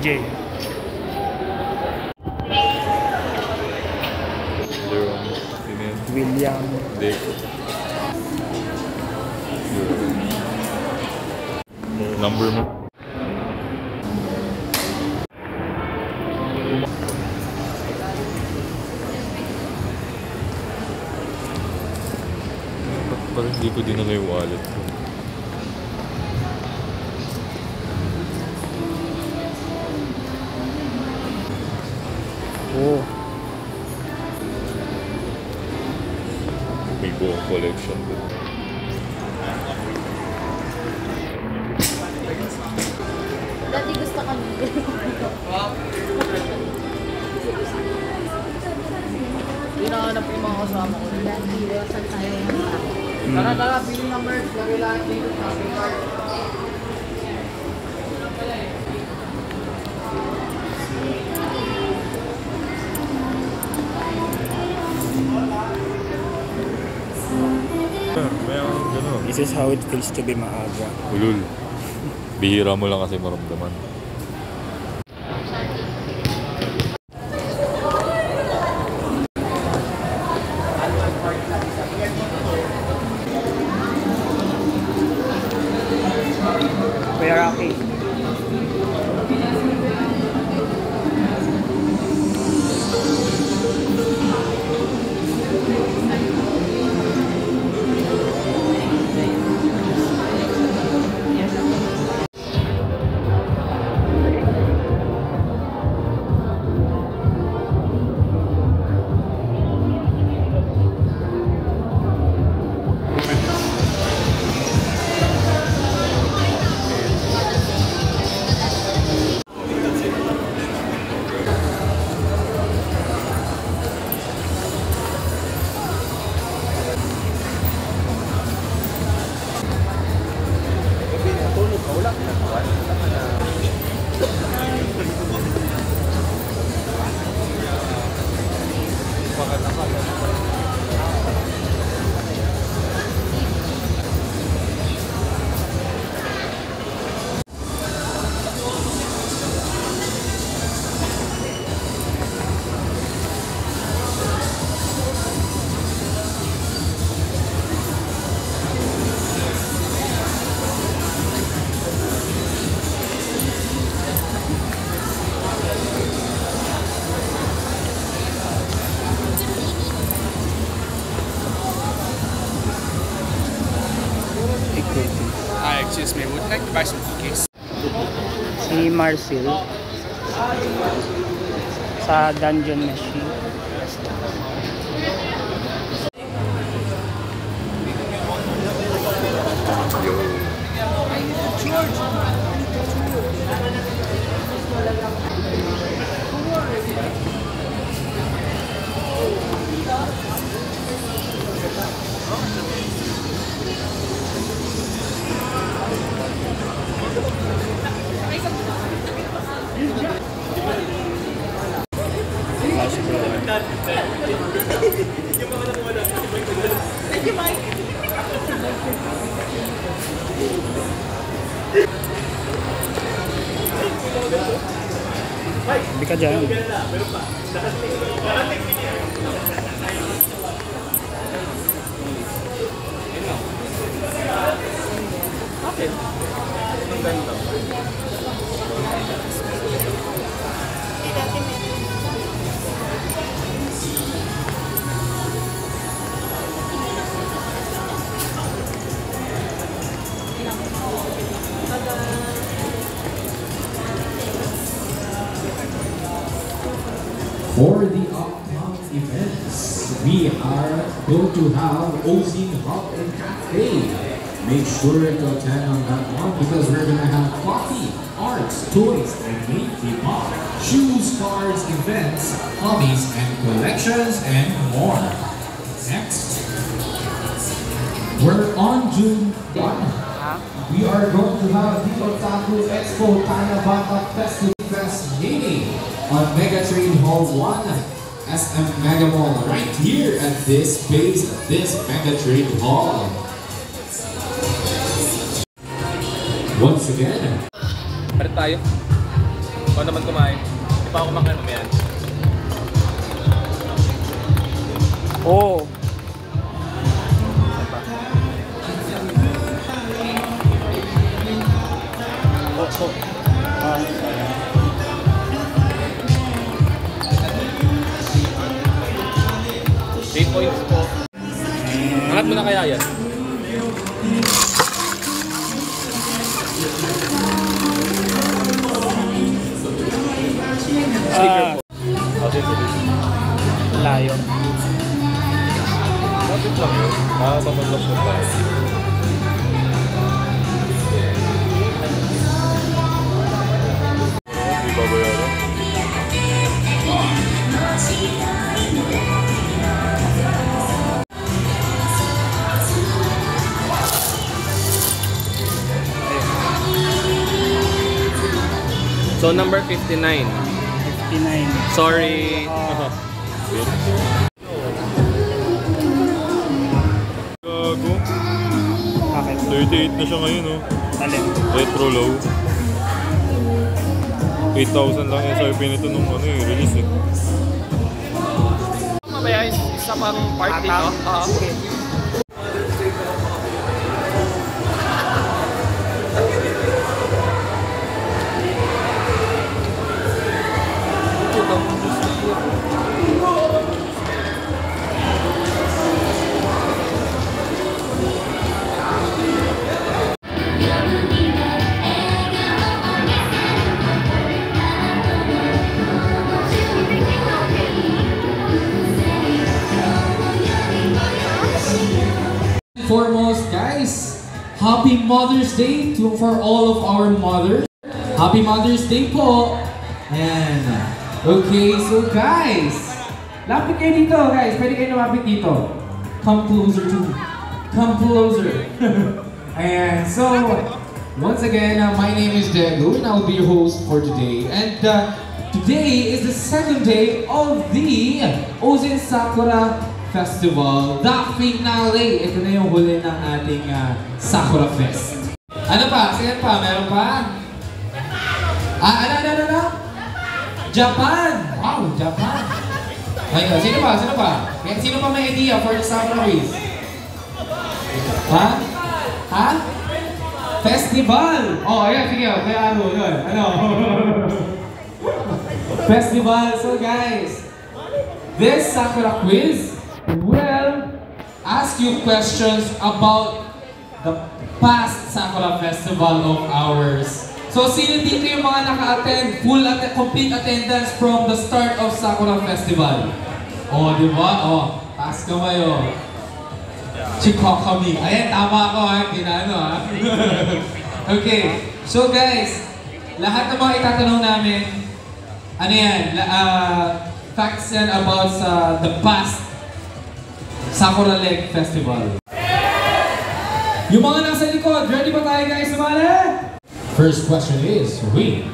J. William. Dick. Number mo. Parang hindi ko dinala yung wallet ko. Oh. May buong collection din. Dati gusto kami. Hinahanap yung mga kasama ko. Dati, saan tayo yung Tara, pili ng merch. Lagay lahat dito sa aking card. This is how it feels to be maaga. Ulul. Bihira mo lang kasi maramdaman. Kuya Rocky. Hi, excuse me, would you like to buy some cookies? Si Marcel sa Dungeon Machine. Hindi ka dyan. For the upcoming events, we are going to have Ozine Hub and Cafe. Make sure to attend on that one because we're going to have coffee, arts, toys, and maybe pop, shoes, cards, events, hobbies, and collections, and more. Next, we're on June 1. We are going to have the Otaku Expo Tanabata Festival Fest meeting on Megatrain Hall 1, SM Mega Mall, right here at this space, this Megatrain Hall. Once again. Pare tayo. Ikaw naman kumain. Di pa ako kumakain mamaya. Oh. Oh. Ah. 8 points po. Angat mo na kaya yan? Ah, Kasi ito din. layo. Bakit lang yun? Makakapamaglas mo tayo. Hindi ba bayaran? So number 59. 59. Sorry. Gago. Bakit? 38 na siya ngayon, oh. Alin? Retro low. 8,000 lang SRP nito nung ano eh, release eh. Mamaya isa pang part dito. Okay. Foremost, guys, happy Mother's Day for all of our mothers. Happy Mother's Day po. And okay, so guys, lapit kayo dito, guys. Pwede kayo lumapit dito. Come closer to me. Come closer. And so, once again, my name is Diego, and I'll be your host for today. And today is the second day of the Ozen Sakura Festival, the finale. Ito na yung huli ng ating Sakura Fest. Ano pa? Sige pa? Meron pa? Ano? Japan! Wow, Japan! Ayun, sino pa? Sino pa may idea for the Sakura quiz? Ha? Festival! Oh, ayan, sige. Kaya ano, yun. Ano? Festival. So guys, this Sakura quiz will ask you questions about the past Sakura Festival of ours. So, sino dito yung mga naka-attend, complete attendance from the start of Sakura Festival? Oh, di ba? Oh, taas kamay, oh. Chikokami. Ayan, tama ako, ha? Hindi na ano, ha? Okay. So, guys, lahat ng mga itatanong namin, ano yan, facts yan about sa the past Sakura Lake Festival. Yung mga nasa likod, ready ba tayo guys? Sumali? First question is, when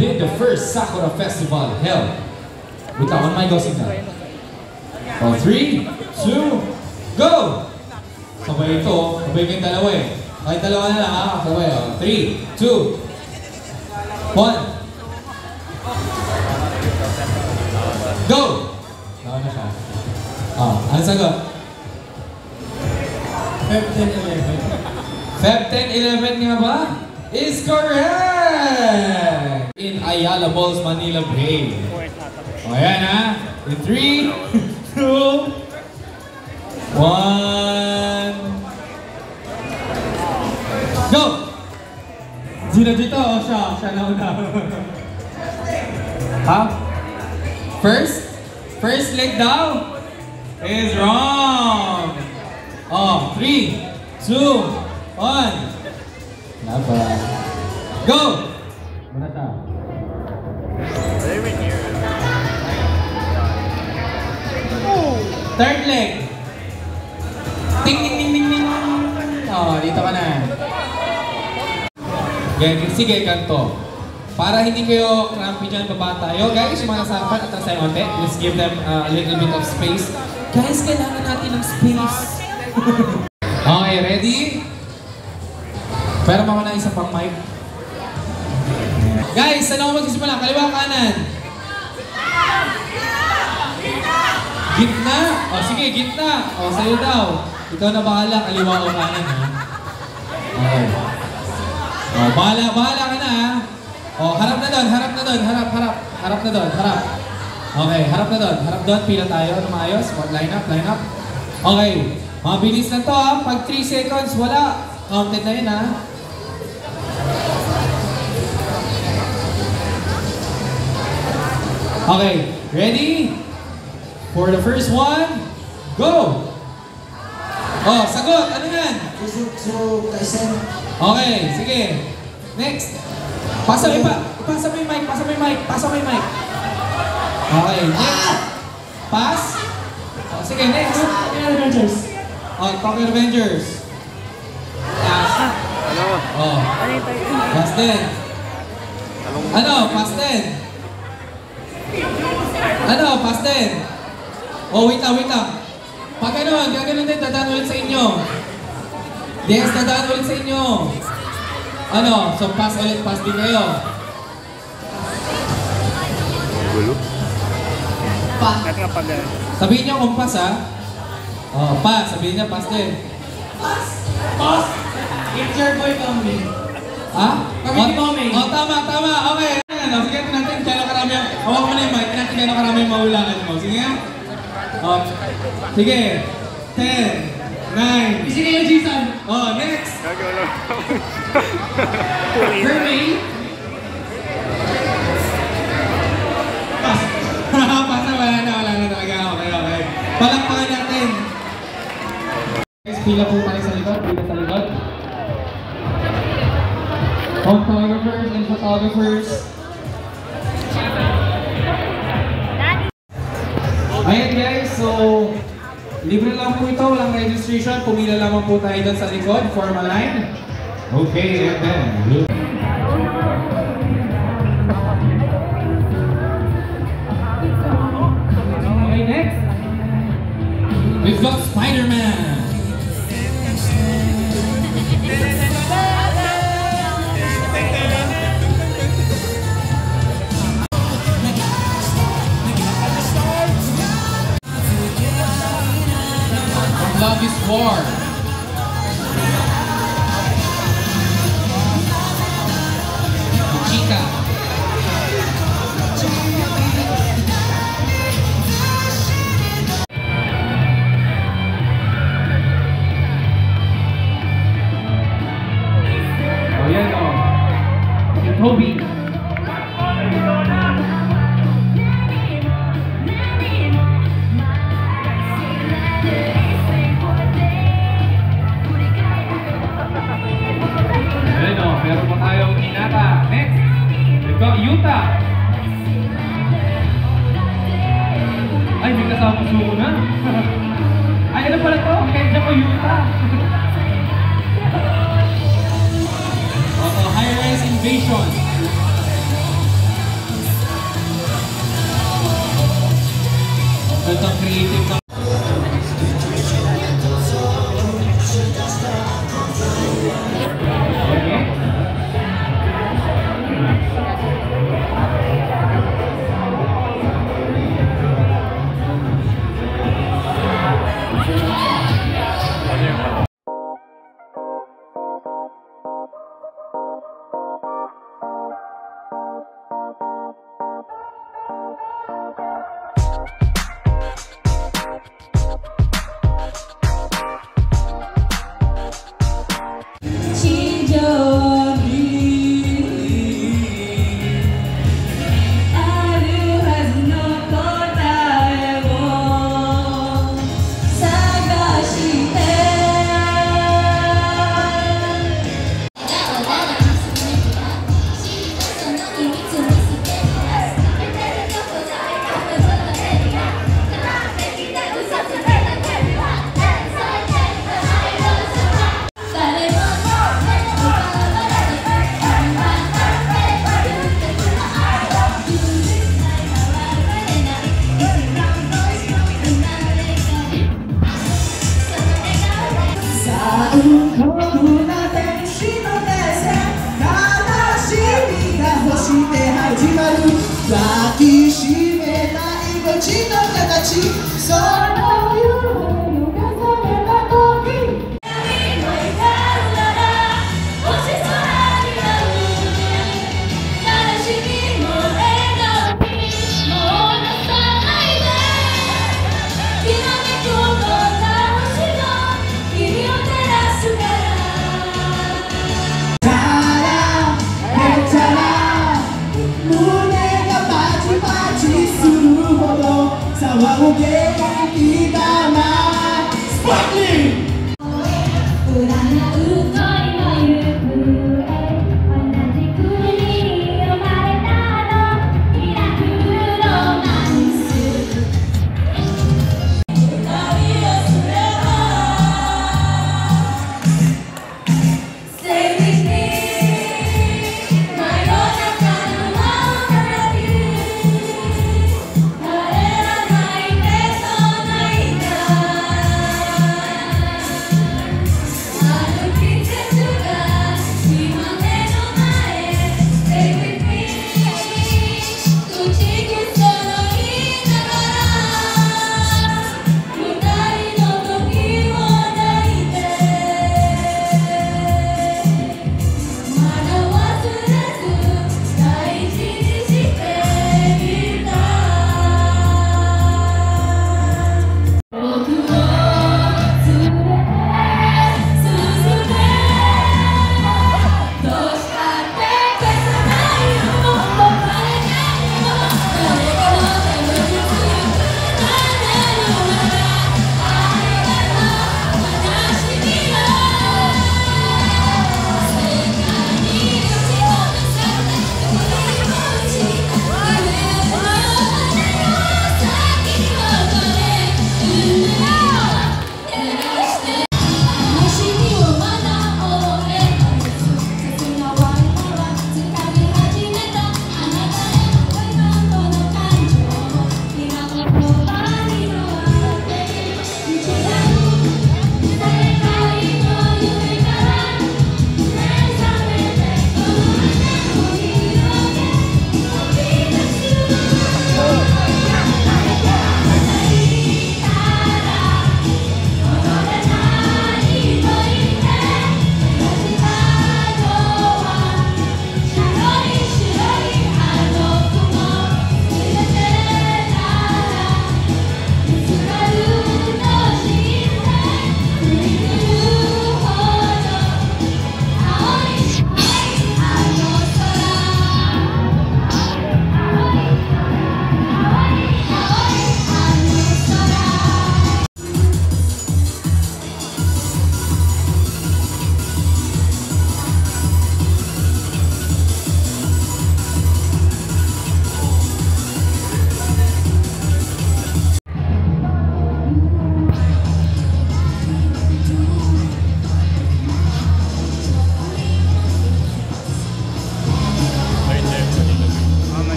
did the first Sakura Festival held? Wait lang, ano may gawin na? Oh, 3, 2, go! Sabay ito, sabay kayong dalawa eh. Kahit dalawa na lang ha, sabay oh. 3, 2, 1. Go! Nawa na siya. Ano sagot? Feb 10-11 nga ba? Is correct! In Ayala Balls, Manila Bay. O yan ha. In 3, 2, 1. Go! Sino dito? O siya? Siya na una. Ha? First leg daw is wrong. Oh, 3, 2, 1. Laba. Go! Muna ta. Third leg. Ting ting ting ting ting. Oh, dito ka na. Sige, kanto. Para hindi kayo crampy dyan, baba tayo. Guys, yung mga nasapan, atras tayo onte. Let's give them a little bit of space. Guys, kailangan natin ng space. Okay, ready? Pero mama na isa pang mic. Guys, saan ako magsisimula? Kaliwa, kanan? Gitna? O sige, gitna. O sa'yo daw. Ikaw na bahala, kaliwa o kanan. Ha? Okay. O, bahala ka na ha. O, harap na doon, harap. Harap na doon, harap. Okay, harap na doon, pila tayo, lumayos. Line up. Okay, mabilis na to ha. Pag 3 seconds, wala. Counted na yun ha. Okay, ready? For the first one, go! Oh, sagot! Ano yan? Okay, sige. Next. Pasa mo yung mic. Okay, next. Pass. Oh, sige, next. Tokyo Revengers. Pass. Oh. Pass din. Pass din. Pass din. Oh, wait lang. Pag gaganon din, dadaan ulit sa inyo. Yes, dadaan ulit sa inyo. So pass din kayo. Sabihin niyo kung pass ha. Oh, pass. Sabihin niya pass din. Boss! It's your boy coming. Ha? Kami coming. Oh, tama. Okay. Sige natin, gano'ng karami. Hawak mo na yung mic. Natin gano'ng karami yung mahulaan mo. Sige nga. Sige. 10, 9. Isi kayo, Jason. Oh, next. Hermay. Pass. Pass na, wala na talaga. Okay. Palakpakan natin. Guys, pila po tayo sa likod. Photographers and photographers. Ayan guys, so libre lang po ito, walang registration. Pumila lamang po tayo doon sa likod, form a line. Okay, and then okay, next. We've got Spider-Man. Love is War. Chica. Oh, yan o. Si Toby. Meron pa tayong Hinata. Next, we've got Yuta. Ay, may kasama sumo na. Ay, ano pala to? Kaya ko Yuta. High-rise invasion. Ito creative na. She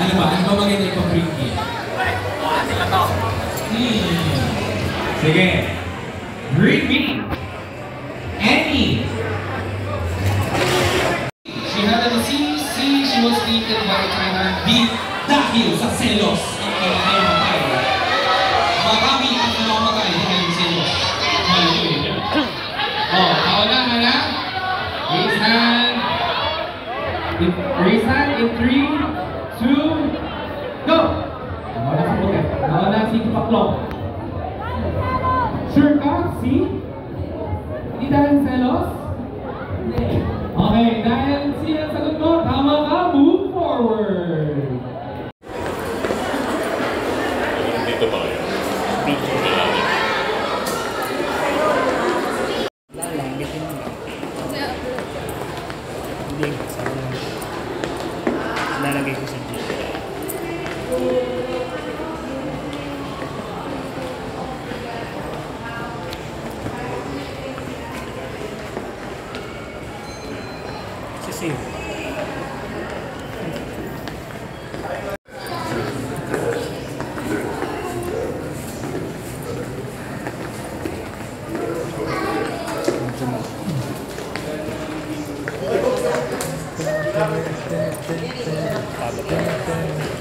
Ano ba? Ano ba maganda ipag-bring in? Sige. Bring me Annie. She had a see she was beaten by trainer B dahil sa selos ang kailangan matay. Marami ang namamatay dahil selos. Malutuin. Oh, kauna na. Raise hand. Raise hand in 3, 2, go! Nawala si Puti. Nawala si Paklong. Sure ka? See? Hindi dahil selos? Okay, dahil siya sagot mo, tama ka, move forward. Dito ba kayo? Lalanggitin mo. Hindi, sabi lang. Lalagay ko sa dito. Sisave. Tabot.